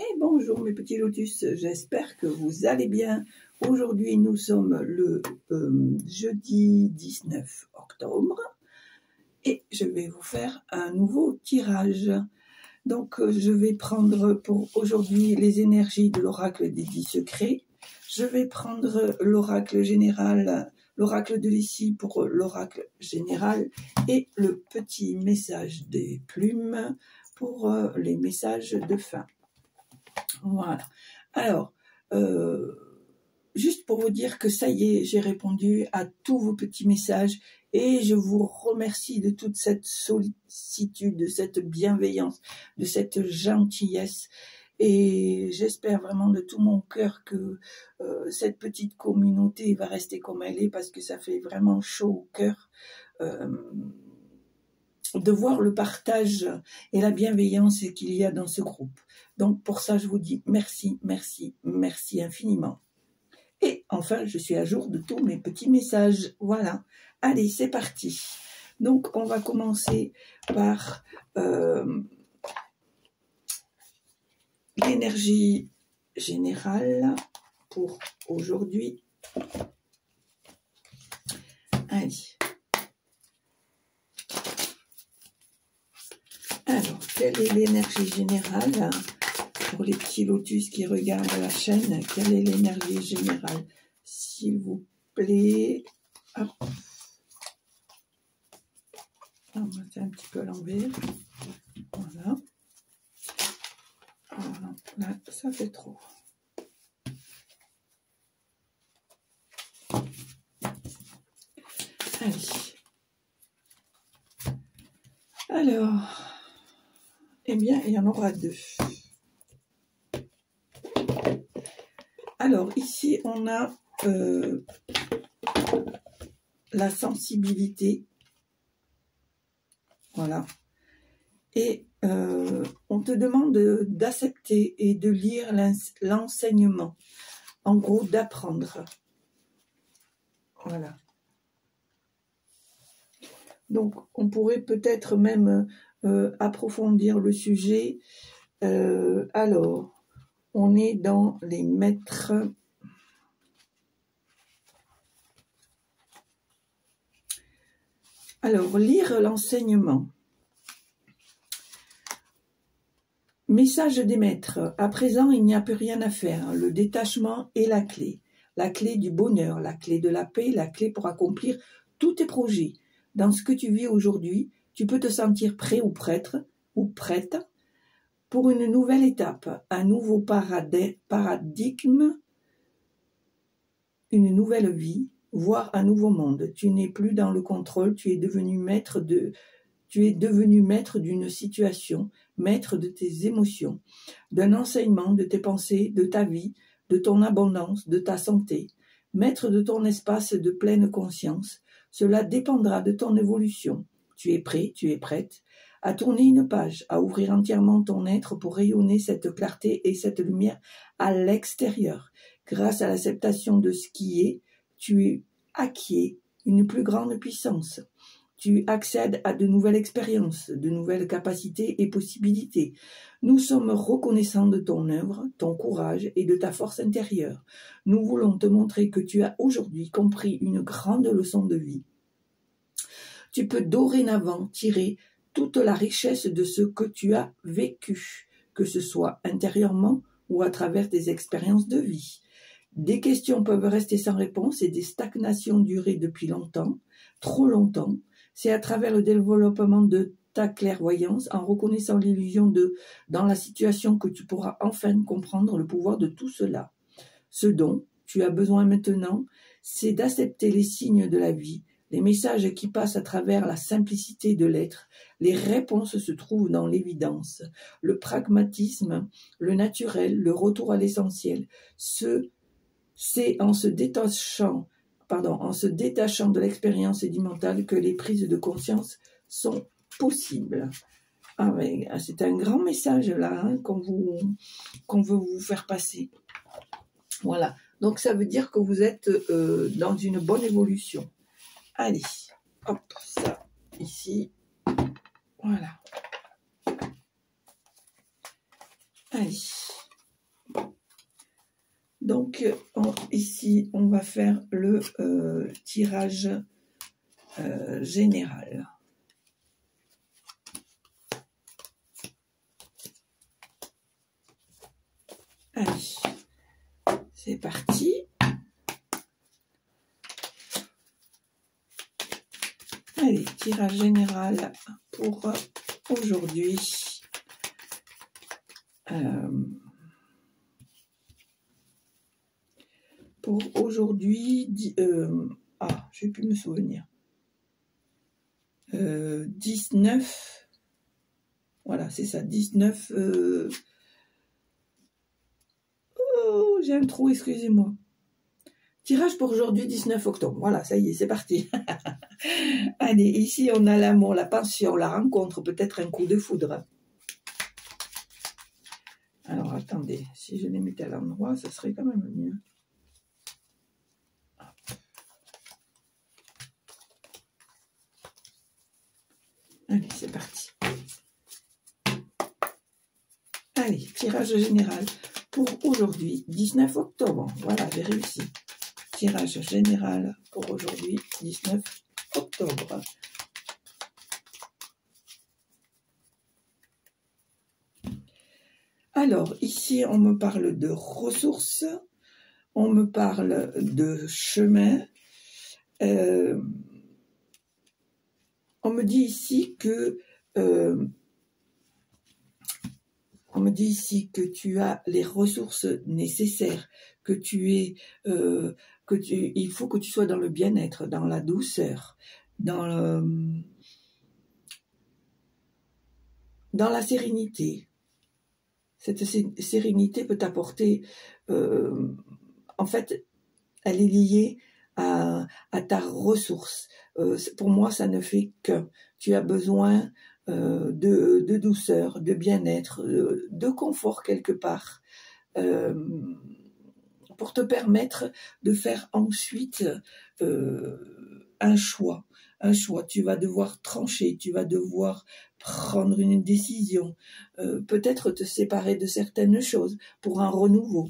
Et bonjour mes petits lotus, j'espère que vous allez bien. Aujourd'hui nous sommes le jeudi 19 octobre et je vais vous faire un nouveau tirage. Donc je vais prendre pour aujourd'hui les énergies de l'oracle des 10 secrets. Je vais prendre l'oracle général, l'oracle de l'ici pour l'oracle général et le petit message des plumes pour les messages de fin. Voilà. Alors, juste pour vous dire que ça y est, j'ai répondu à tous vos petits messages et je vous remercie de toute cette sollicitude, de cette bienveillance, de cette gentillesse. Et j'espère vraiment de tout mon cœur que cette petite communauté va rester comme elle est parce que ça fait vraiment chaud au cœur. De voir le partage et la bienveillance qu'il y a dans ce groupe. Donc pour ça, je vous dis merci, merci, merci infiniment. Et enfin, je suis à jour de tous mes petits messages. Voilà. Allez, c'est parti. Donc, on va commencer par l'énergie générale pour aujourd'hui. Allez. Alors, quelle est l'énergie générale pour les petits lotus qui regardent la chaîne? Quelle est l'énergie générale? S'il vous plaît. Hop. On va faire un petit peu à l'envers. Voilà. Voilà. Là, ça fait trop. Allez. Alors. Eh bien, il y en aura deux. Alors, ici, on a la sensibilité. Voilà. Et on te demande d'accepter et de lire l'enseignement. En gros, d'apprendre. Voilà. Donc, on pourrait peut-être même approfondir le sujet. Alors, on est dans les maîtres. Alors, lire l'enseignement. Message des maîtres. À présent, il n'y a plus rien à faire. Le détachement est la clé. La clé du bonheur, la clé de la paix, la clé pour accomplir tous tes projets. Dans ce que tu vis aujourd'hui, tu peux te sentir prêt ou prête pour une nouvelle étape, un nouveau paradigme, une nouvelle vie, voire un nouveau monde. Tu n'es plus dans le contrôle, tu es devenu maître d'une situation, maître de tes émotions, d'un enseignement, de tes pensées, de ta vie, de ton abondance, de ta santé, maître de ton espace de pleine conscience. Cela dépendra de ton évolution. Tu es prêt, tu es prête à tourner une page, à ouvrir entièrement ton être pour rayonner cette clarté et cette lumière à l'extérieur. Grâce à l'acceptation de ce qui est, tu acquiers une plus grande puissance. Tu accèdes à de nouvelles expériences, de nouvelles capacités et possibilités. Nous sommes reconnaissants de ton œuvre, ton courage et de ta force intérieure. Nous voulons te montrer que tu as aujourd'hui compris une grande leçon de vie. Tu peux dorénavant tirer toute la richesse de ce que tu as vécu, que ce soit intérieurement ou à travers tes expériences de vie. Des questions peuvent rester sans réponse et des stagnations durer depuis longtemps, trop longtemps. C'est à travers le développement de ta clairvoyance, en reconnaissant l'illusion dans la situation que tu pourras enfin comprendre le pouvoir de tout cela. Ce dont tu as besoin maintenant, c'est d'accepter les signes de la vie, les messages qui passent à travers la simplicité de l'être. Les réponses se trouvent dans l'évidence, le pragmatisme, le naturel, le retour à l'essentiel. C'est en se détachant de l'expérience et du mental que les prises de conscience sont possibles. Ah ouais, c'est un grand message là hein, qu'on veut vous faire passer. Voilà, donc ça veut dire que vous êtes dans une bonne évolution. Allez, hop, ça, ici, voilà. Allez, Donc, ici, on va faire le tirage général. Allez, c'est parti. Allez, tirage général pour aujourd'hui. Pour aujourd'hui, je vais plus me souvenir. 19, voilà, c'est ça, 19, oh, j'ai un trou, excusez-moi. Tirage pour aujourd'hui, 19 octobre, voilà, ça y est, c'est parti. Allez, ici, on a l'amour, la passion, la rencontre, peut-être un coup de foudre. Alors, attendez, si je les mettais à l'endroit, ça serait quand même mieux. Allez, c'est parti. Allez, tirage général pour aujourd'hui, 19 octobre. Voilà, j'ai réussi. Tirage général pour aujourd'hui, 19 octobre. Alors, ici, on me parle de ressources, on me parle de chemin. On me dit ici que tu as les ressources nécessaires, que il faut que tu sois dans le bien-être, dans la douceur, dans la sérénité. Cette sérénité peut t'apporter, en fait, elle est liée à ta ressource. Pour moi, ça ne fait qu'un. Tu as besoin de douceur, de bien-être, de confort quelque part, pour te permettre de faire ensuite un choix. Un choix, tu vas devoir trancher, tu vas devoir prendre une décision, peut-être te séparer de certaines choses pour un renouveau.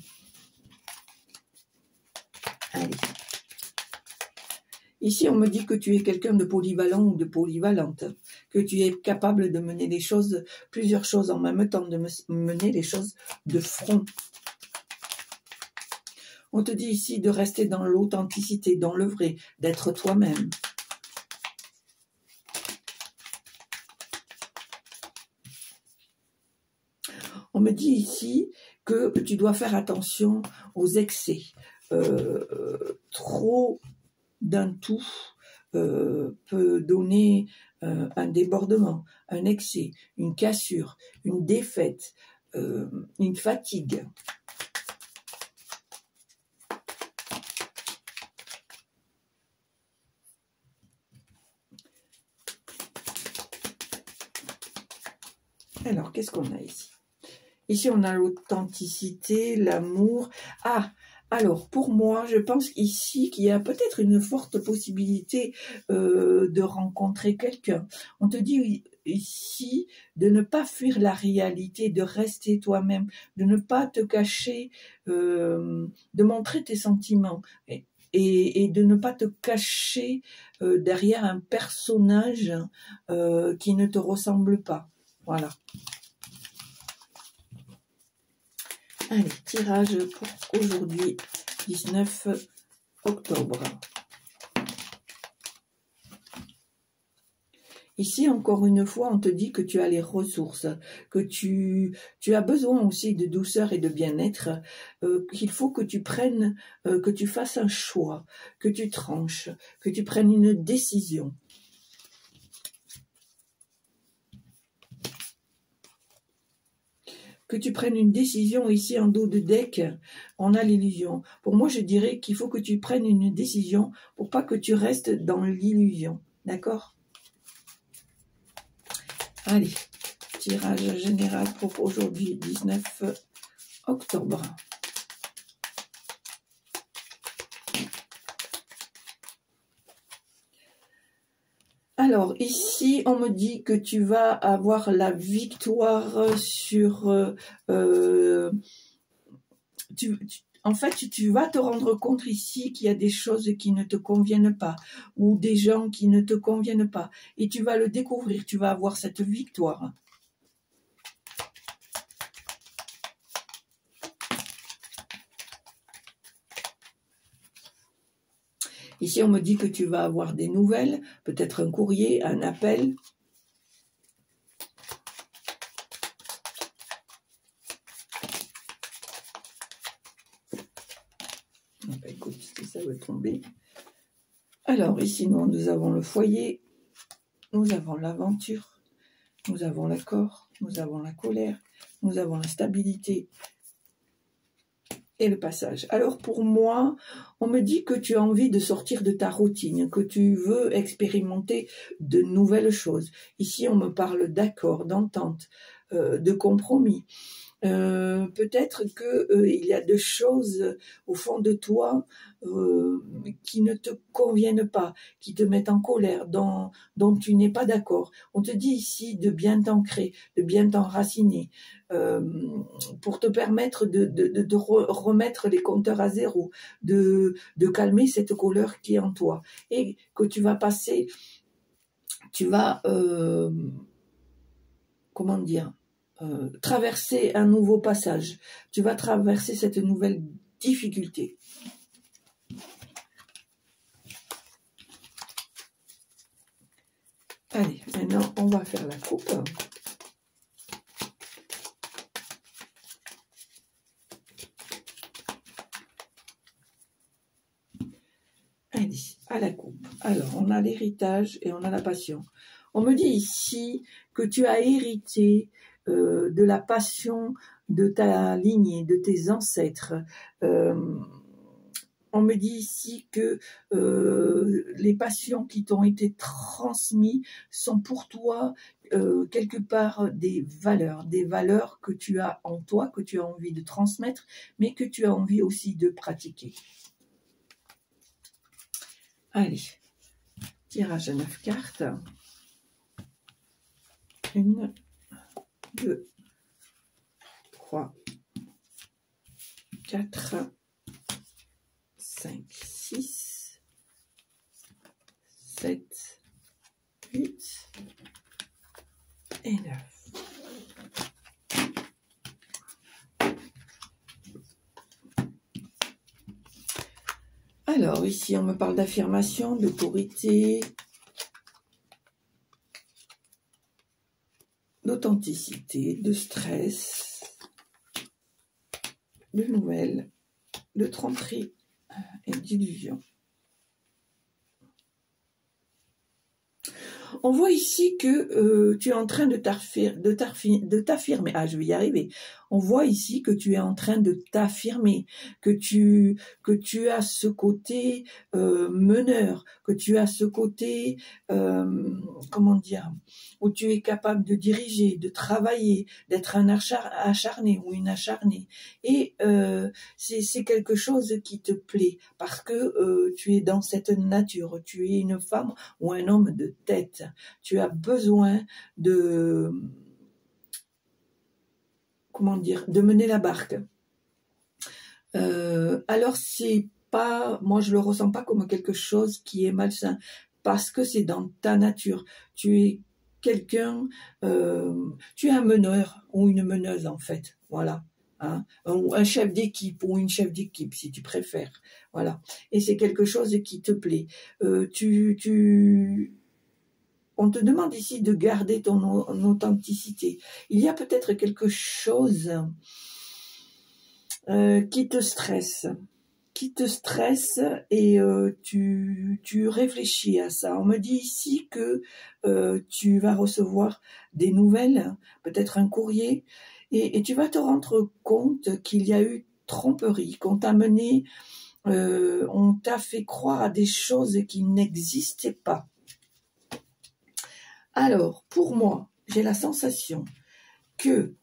Allez. Ici, on me dit que tu es quelqu'un de polyvalent ou de polyvalente, que tu es capable de mener les choses, plusieurs choses en même temps, de mener les choses de front. On te dit ici de rester dans l'authenticité, dans le vrai, d'être toi-même. On me dit ici que tu dois faire attention aux excès. Trop d'un tout peut donner un débordement, un excès, une cassure, une défaite, une fatigue. Alors, qu'est-ce qu'on a ici? Ici, on a l'authenticité, l'amour. Ah, alors, pour moi, je pense ici qu'il y a peut-être une forte possibilité de rencontrer quelqu'un. On te dit ici de ne pas fuir la réalité, de rester toi-même, de ne pas te cacher, de montrer tes sentiments et de ne pas te cacher derrière un personnage qui ne te ressemble pas. Voilà. Allez, tirage pour aujourd'hui, 19 octobre. Ici, encore une fois, on te dit que tu as les ressources, que tu as besoin aussi de douceur et de bien-être, qu'il faut que tu prennes, que tu fasses un choix, que tu tranches, que tu prennes une décision. Que tu prennes une décision ici en dos de deck, on a l'illusion. Pour moi, je dirais qu'il faut que tu prennes une décision pour pas que tu restes dans l'illusion. D'accord? Allez, tirage général pour aujourd'hui, 19 octobre. Alors, ici, on me dit que tu vas avoir la victoire sur... en fait, tu vas te rendre compte ici qu'il y a des choses qui ne te conviennent pas, ou des gens qui ne te conviennent pas, et tu vas le découvrir, tu vas avoir cette victoire. Ici, on me dit que tu vas avoir des nouvelles, peut-être un courrier, un appel. Écoute, si ça veut tomber. Alors, ici, nous avons le foyer, nous avons l'aventure, nous avons l'accord, nous avons la colère, nous avons la stabilité et le passage. Alors, pour moi, on me dit que tu as envie de sortir de ta routine, que tu veux expérimenter de nouvelles choses. Ici, on me parle d'accord, d'entente, de compromis. Peut-être que il y a des choses au fond de toi qui ne te conviennent pas, qui te mettent en colère, dont tu n'es pas d'accord. On te dit ici de bien t'ancrer, de bien t'enraciner, pour te permettre de remettre les compteurs à zéro, de calmer cette colère qui est en toi, et que tu vas passer, tu vas, comment dire, traverser un nouveau passage. Tu vas traverser cette nouvelle difficulté. Allez, maintenant on va faire la coupe. Allez, à la coupe. Alors, on a l'héritage et on a la passion. On me dit ici que tu as hérité de la passion de ta lignée, de tes ancêtres. On me dit ici que les passions qui t'ont été transmises sont pour toi quelque part des valeurs que tu as en toi, que tu as envie de transmettre, mais que tu as envie aussi de pratiquer. Allez, tirage à 9 cartes. 1, 2, 3, 4, 5, 6, 7, 8 et 9. Alors, ici, on me parle d'affirmation, d'autorité, d'authenticité, de stress, de nouvelles, de tromperie et d'illusion. On voit ici que tu es en train de t'affirmer. Ah, je vais y arriver. On voit ici que tu es en train de t'affirmer, que tu as ce côté meneur, que tu as ce côté, comment dire, où tu es capable de diriger, de travailler, d'être un acharné ou une acharnée. Et c'est quelque chose qui te plaît parce que tu es dans cette nature, tu es une femme ou un homme de tête. Tu as besoin de, comment dire, de mener la barque. Alors c'est pas, moi je le ressens pas comme quelque chose qui est malsain, parce que c'est dans ta nature. Tu es quelqu'un, tu es un meneur ou une meneuse en fait, voilà. Hein, un chef d'équipe ou une chef d'équipe si tu préfères, voilà. Et c'est quelque chose qui te plaît. On te demande ici de garder ton authenticité. Il y a peut-être quelque chose qui te stresse et tu réfléchis à ça. On me dit ici que tu vas recevoir des nouvelles, peut-être un courrier, et tu vas te rendre compte qu'il y a eu tromperie, qu'on t'a mené, on t'a fait croire à des choses qui n'existaient pas. Alors, pour moi, j'ai la sensation que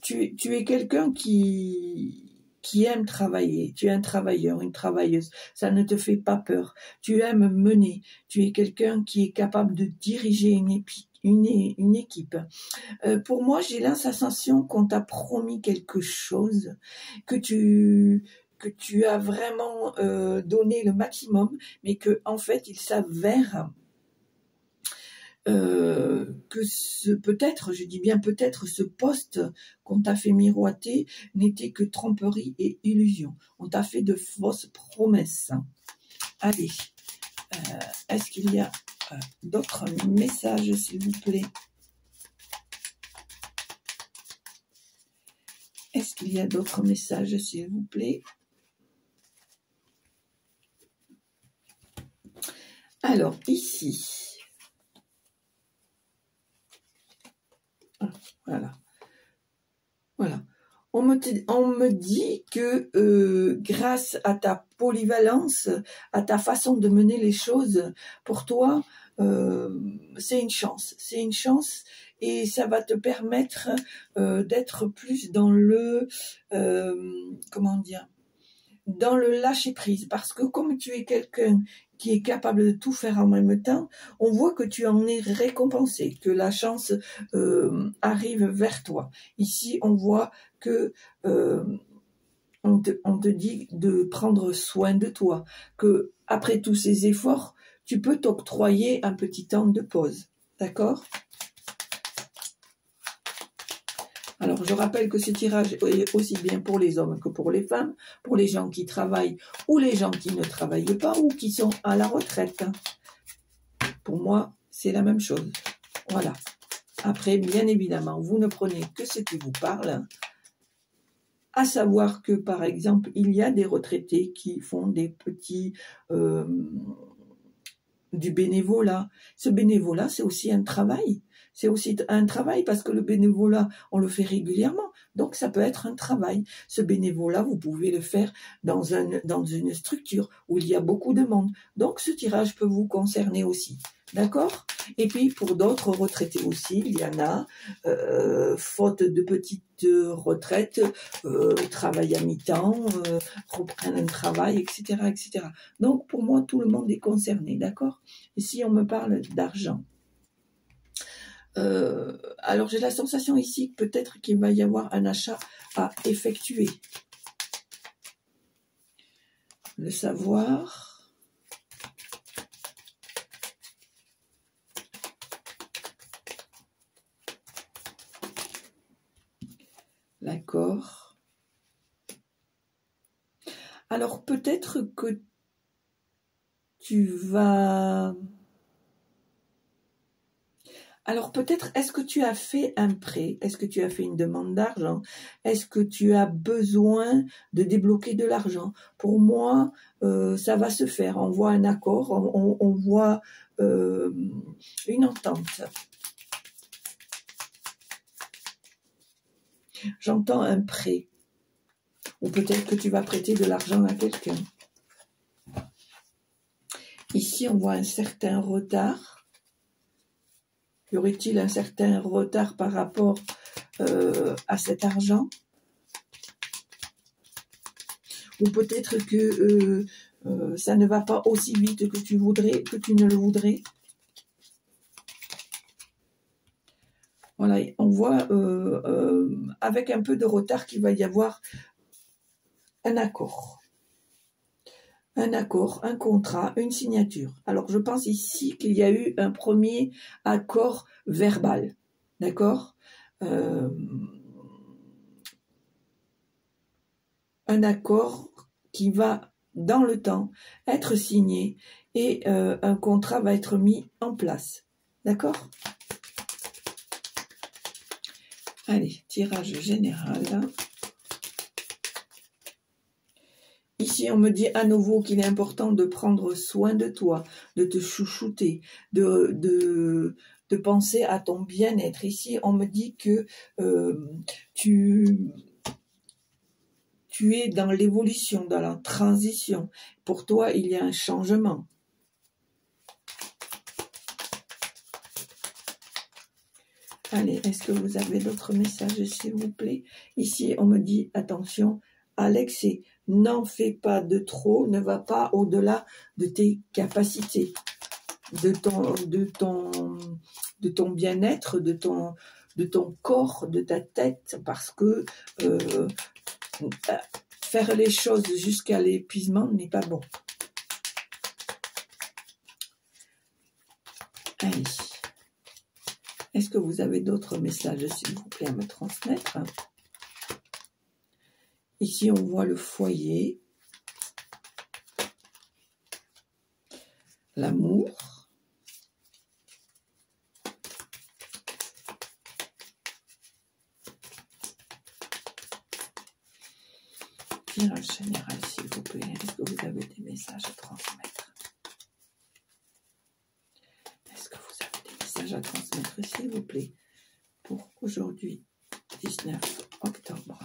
tu es quelqu'un qui qui aime travailler. Tu es un travailleur, une travailleuse. Ça ne te fait pas peur. Tu aimes mener. Tu es quelqu'un qui est capable de diriger une équipe. Pour moi, j'ai la sensation qu'on t'a promis quelque chose, que tu as vraiment donné le maximum, mais que en fait, il s'avère que peut-être, je dis bien peut-être, ce poste qu'on t'a fait miroiter n'était que tromperie et illusion. On t'a fait de fausses promesses. Allez, est-ce qu'il y a d'autres messages, s'il vous plaît? Est-ce qu'il y a d'autres messages, s'il vous plaît? Alors, ici, voilà. Voilà. On me dit que grâce à ta polyvalence, à ta façon de mener les choses, pour toi, c'est une chance. C'est une chance et ça va te permettre d'être plus dans le... comment dire, dans le lâcher-prise. Parce que comme tu es quelqu'un qui est capable de tout faire en même temps, on voit que tu en es récompensé, que la chance arrive vers toi. Ici, on voit que on te dit de prendre soin de toi, que après tous ces efforts, tu peux t'octroyer un petit temps de pause. D'accord ? Alors, je rappelle que ce tirage est aussi bien pour les hommes que pour les femmes, pour les gens qui travaillent ou les gens qui ne travaillent pas ou qui sont à la retraite. Pour moi, c'est la même chose. Voilà. Après, bien évidemment, vous ne prenez que ce qui vous parle. À savoir que, par exemple, il y a des retraités qui font des petits... du bénévolat. Ce bénévolat, c'est aussi un travail. C'est aussi un travail parce que le bénévolat, on le fait régulièrement. Donc, ça peut être un travail. Ce bénévolat, vous pouvez le faire dans une structure où il y a beaucoup de monde. Donc, ce tirage peut vous concerner aussi. D'accord ? Et puis, pour d'autres retraités aussi, il y en a, faute de petites retraites, travail à mi-temps, reprennent un travail, etc., etc. Donc, pour moi, tout le monde est concerné. D'accord ? Ici, on me parle d'argent. Alors, j'ai la sensation ici que peut-être qu'il va y avoir un achat à effectuer. Le savoir. L'accord. Alors, peut-être que tu vas... Alors peut-être, est-ce que tu as fait un prêt? Est-ce que tu as fait une demande d'argent? Est-ce que tu as besoin de débloquer de l'argent? Pour moi, ça va se faire. On voit un accord, on voit une entente. J'entends un prêt. Ou peut-être que tu vas prêter de l'argent à quelqu'un. Ici, on voit un certain retard. Y aurait-il un certain retard par rapport à cet argent? Ou peut-être que ça ne va pas aussi vite que tu voudrais, que tu ne le voudrais. Voilà, on voit avec un peu de retard qu'il va y avoir un accord. Un accord, un contrat, une signature. Alors, je pense ici qu'il y a eu un premier accord verbal. D'accord ? Un accord qui va, dans le temps, être signé et un contrat va être mis en place. D'accord ? Allez, tirage général. Ici, on me dit à nouveau qu'il est important de prendre soin de toi, de te chouchouter, de penser à ton bien-être. Ici, on me dit que tu es dans l'évolution, dans la transition. Pour toi, il y a un changement. Allez, est-ce que vous avez d'autres messages, s'il vous plaît? Ici, on me dit, attention, à l'excès. N'en fais pas de trop, ne va pas au-delà de tes capacités, de ton bien-être, de ton corps, de ta tête, parce que faire les choses jusqu'à l'épuisement n'est pas bon. Allez. Est-ce que vous avez d'autres messages, s'il vous plaît, à me transmettre? Ici, on voit le foyer, l'amour, tirage général, s'il vous plaît. Est-ce que vous avez des messages à transmettre? Est-ce que vous avez des messages à transmettre, s'il vous plaît, pour aujourd'hui, 19 octobre?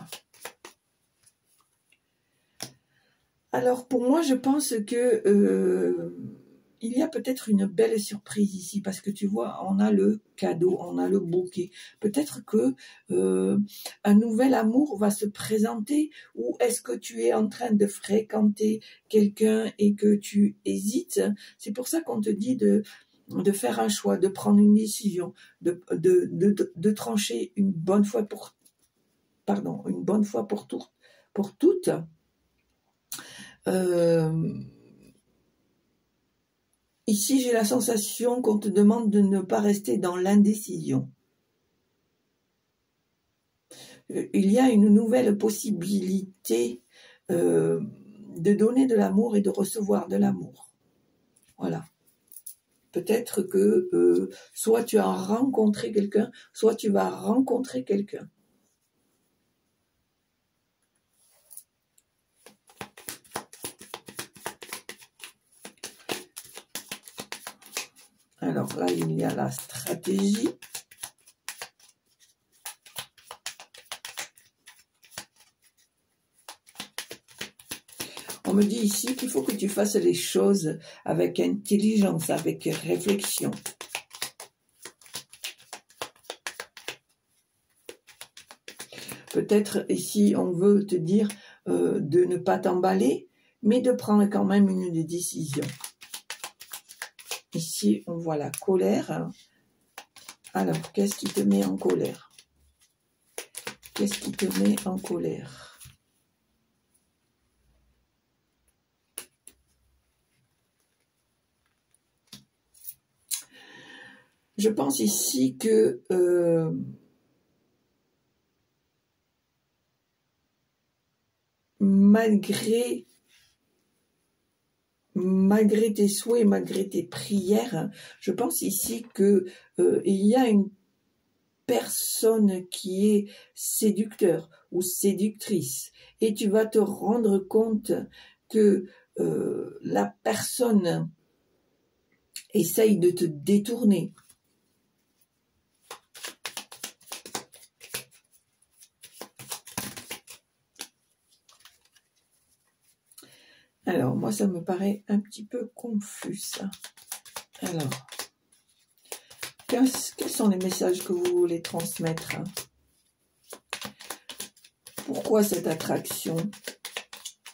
Alors, pour moi, je pense que il y a peut-être une belle surprise ici, parce que tu vois, on a le cadeau, on a le bouquet. Peut-être que un nouvel amour va se présenter, ou est-ce que tu es en train de fréquenter quelqu'un et que tu hésites? C'est pour ça qu'on te dit de faire un choix, de prendre une décision, de trancher une bonne fois pour toutes. Ici, j'ai la sensation qu'on te demande de ne pas rester dans l'indécision. Il y a une nouvelle possibilité de donner de l'amour et de recevoir de l'amour. Voilà. Peut-être que soit tu as rencontré quelqu'un, soit tu vas rencontrer quelqu'un. Alors là, il y a la stratégie. On me dit ici qu'il faut que tu fasses les choses avec intelligence, avec réflexion. Peut-être ici, on veut te dire de ne pas t'emballer, mais de prendre quand même une décision. Ici, on voit la colère. Alors, qu'est-ce qui te met en colère? Qu'est-ce qui te met en colère? Je pense ici que malgré tes souhaits, malgré tes prières, je pense ici que il y a une personne qui est séducteur ou séductrice, et tu vas te rendre compte que la personne essaye de te détourner. Alors, moi, ça me paraît un petit peu confus, ça. Alors, quels sont les messages que vous voulez transmettre? Pourquoi cette attraction?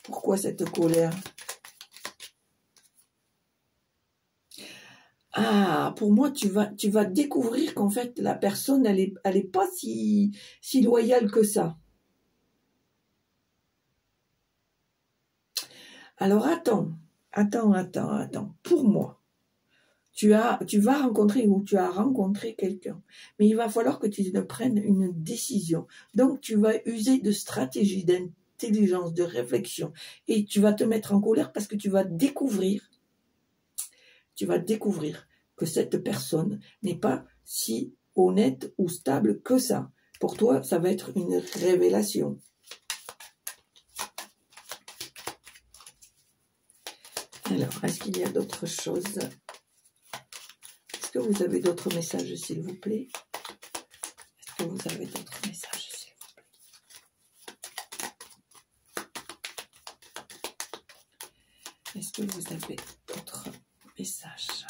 Pourquoi cette colère? Ah, pour moi, tu vas découvrir qu'en fait, la personne, elle est pas si loyale que ça. Alors, attends. Pour moi, tu vas rencontrer ou tu as rencontré quelqu'un, mais il va falloir que tu prennes une décision. Donc, tu vas user de stratégie, d'intelligence, de réflexion, et tu vas te mettre en colère parce que tu vas découvrir que cette personne n'est pas si honnête ou stable que ça. Pour toi, ça va être une révélation. Alors, est-ce qu'il y a d'autres choses? Est-ce que vous avez d'autres messages, s'il vous plaît? Est-ce que vous avez d'autres messages, s'il vous plaît? Est-ce que vous avez d'autres messages?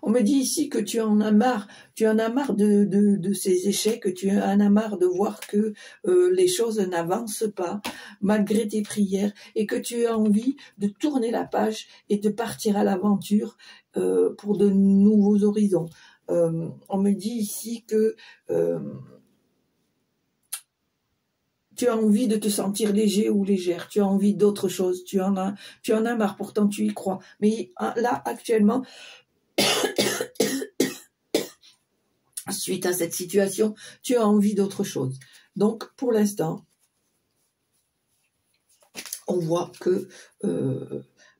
On me dit ici que tu en as marre, de ces échecs, tu en as marre de voir que les choses n'avancent pas malgré tes prières et que tu as envie de tourner la page et de partir à l'aventure pour de nouveaux horizons. On me dit ici que tu as envie de te sentir léger ou légère, tu as envie d'autre chose, tu en as marre, pourtant tu y crois. Mais là, actuellement, suite à cette situation, tu as envie d'autre chose. Donc, pour l'instant, on voit que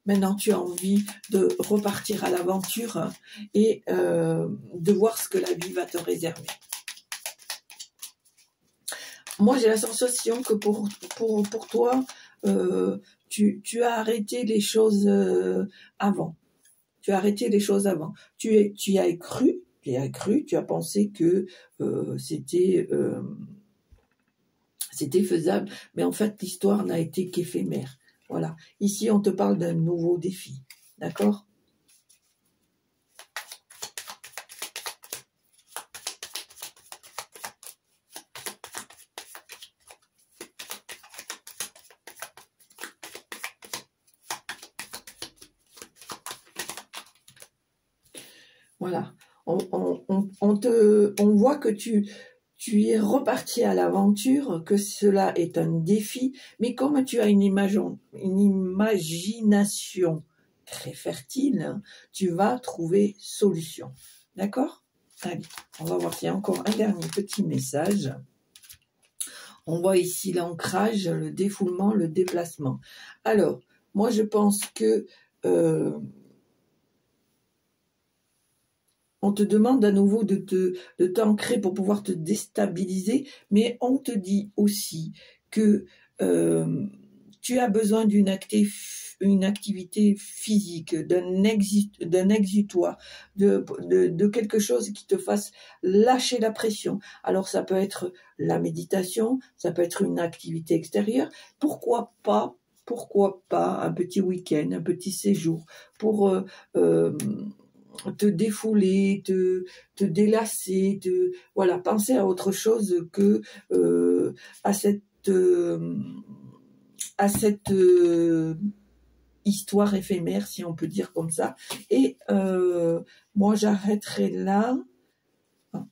maintenant, tu as envie de repartir à l'aventure et de voir ce que la vie va te réserver. Moi, j'ai la sensation que pour toi, tu as arrêté les choses avant. Tu as arrêté les choses avant. Tu y as cru, tu as pensé que c'était faisable, mais en fait, l'histoire n'a été qu'éphémère. Voilà. Ici, on te parle d'un nouveau défi. D'accord ? Voilà, on voit que tu es reparti à l'aventure, que cela est un défi, mais comme tu as une imagination très fertile, tu vas trouver solution. D'accord? Allez, on va voir s'il y a encore un dernier petit message. On voit ici l'ancrage, le défoulement, le déplacement. Alors, moi je pense que on te demande à nouveau de t'ancrer pour pouvoir te déstabiliser, mais on te dit aussi que tu as besoin d'une activité physique, d'un exutoire, de quelque chose qui te fasse lâcher la pression. Alors ça peut être la méditation, ça peut être une activité extérieure, pourquoi pas un petit week-end, un petit séjour pour te défouler, te délasser, voilà, penser à autre chose que à cette histoire éphémère, si on peut dire comme ça. Et moi, j'arrêterai là.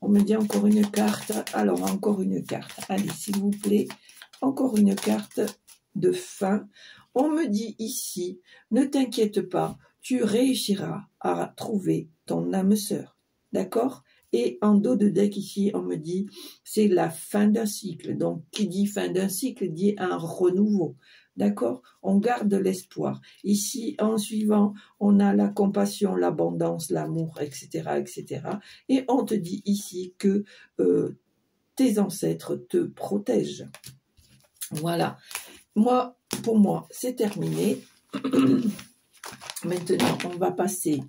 On me dit encore une carte. Alors, encore une carte. Allez, s'il vous plaît, encore une carte de fin. On me dit ici, ne t'inquiète pas, tu réussiras à trouver ton âme sœur. D'accord ? Et en dos de deck ici, on me dit, c'est la fin d'un cycle. Donc, qui dit fin d'un cycle, dit un renouveau. D'accord ? On garde l'espoir. Ici, en suivant, on a la compassion, l'abondance, l'amour, etc., etc. Et on te dit ici que tes ancêtres te protègent. Voilà. Pour moi, c'est terminé. Maintenant, on va passer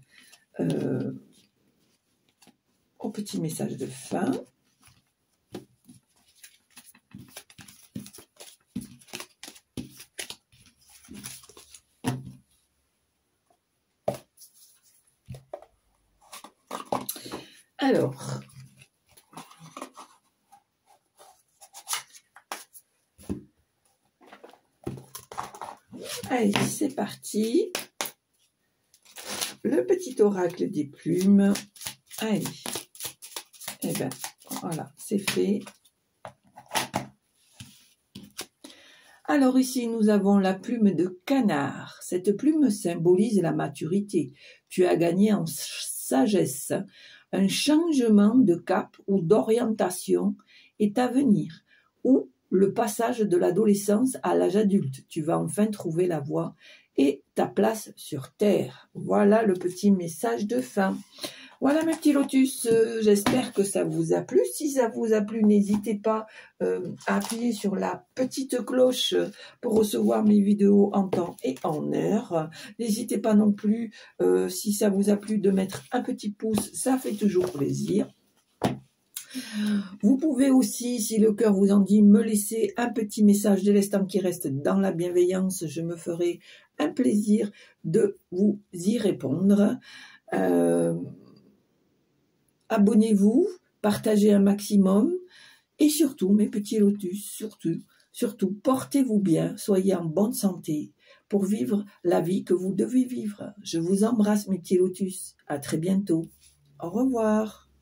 au petit message de fin. Alors, allez, c'est parti. Le petit oracle des plumes. Allez. Eh bien, voilà, c'est fait. Alors ici, nous avons la plume de canard. Cette plume symbolise la maturité. Tu as gagné en sagesse. Un changement de cap ou d'orientation est à venir. Ou le passage de l'adolescence à l'âge adulte. Tu vas enfin trouver la voie et ta place sur terre. Voilà le petit message de fin. Voilà mes petits lotus, j'espère que ça vous a plu. Si ça vous a plu, n'hésitez pas à appuyer sur la petite cloche pour recevoir mes vidéos en temps et en heure. N'hésitez pas non plus, si ça vous a plu, de mettre un petit pouce, ça fait toujours plaisir. Vous pouvez aussi, si le cœur vous en dit, me laisser un petit message dès l'instant qui reste dans la bienveillance. Je me ferai un plaisir de vous y répondre. abonnez-vous, partagez un maximum. Et surtout, mes petits lotus, surtout, portez-vous bien, soyez en bonne santé pour vivre la vie que vous devez vivre. Je vous embrasse, mes petits lotus. À très bientôt. Au revoir.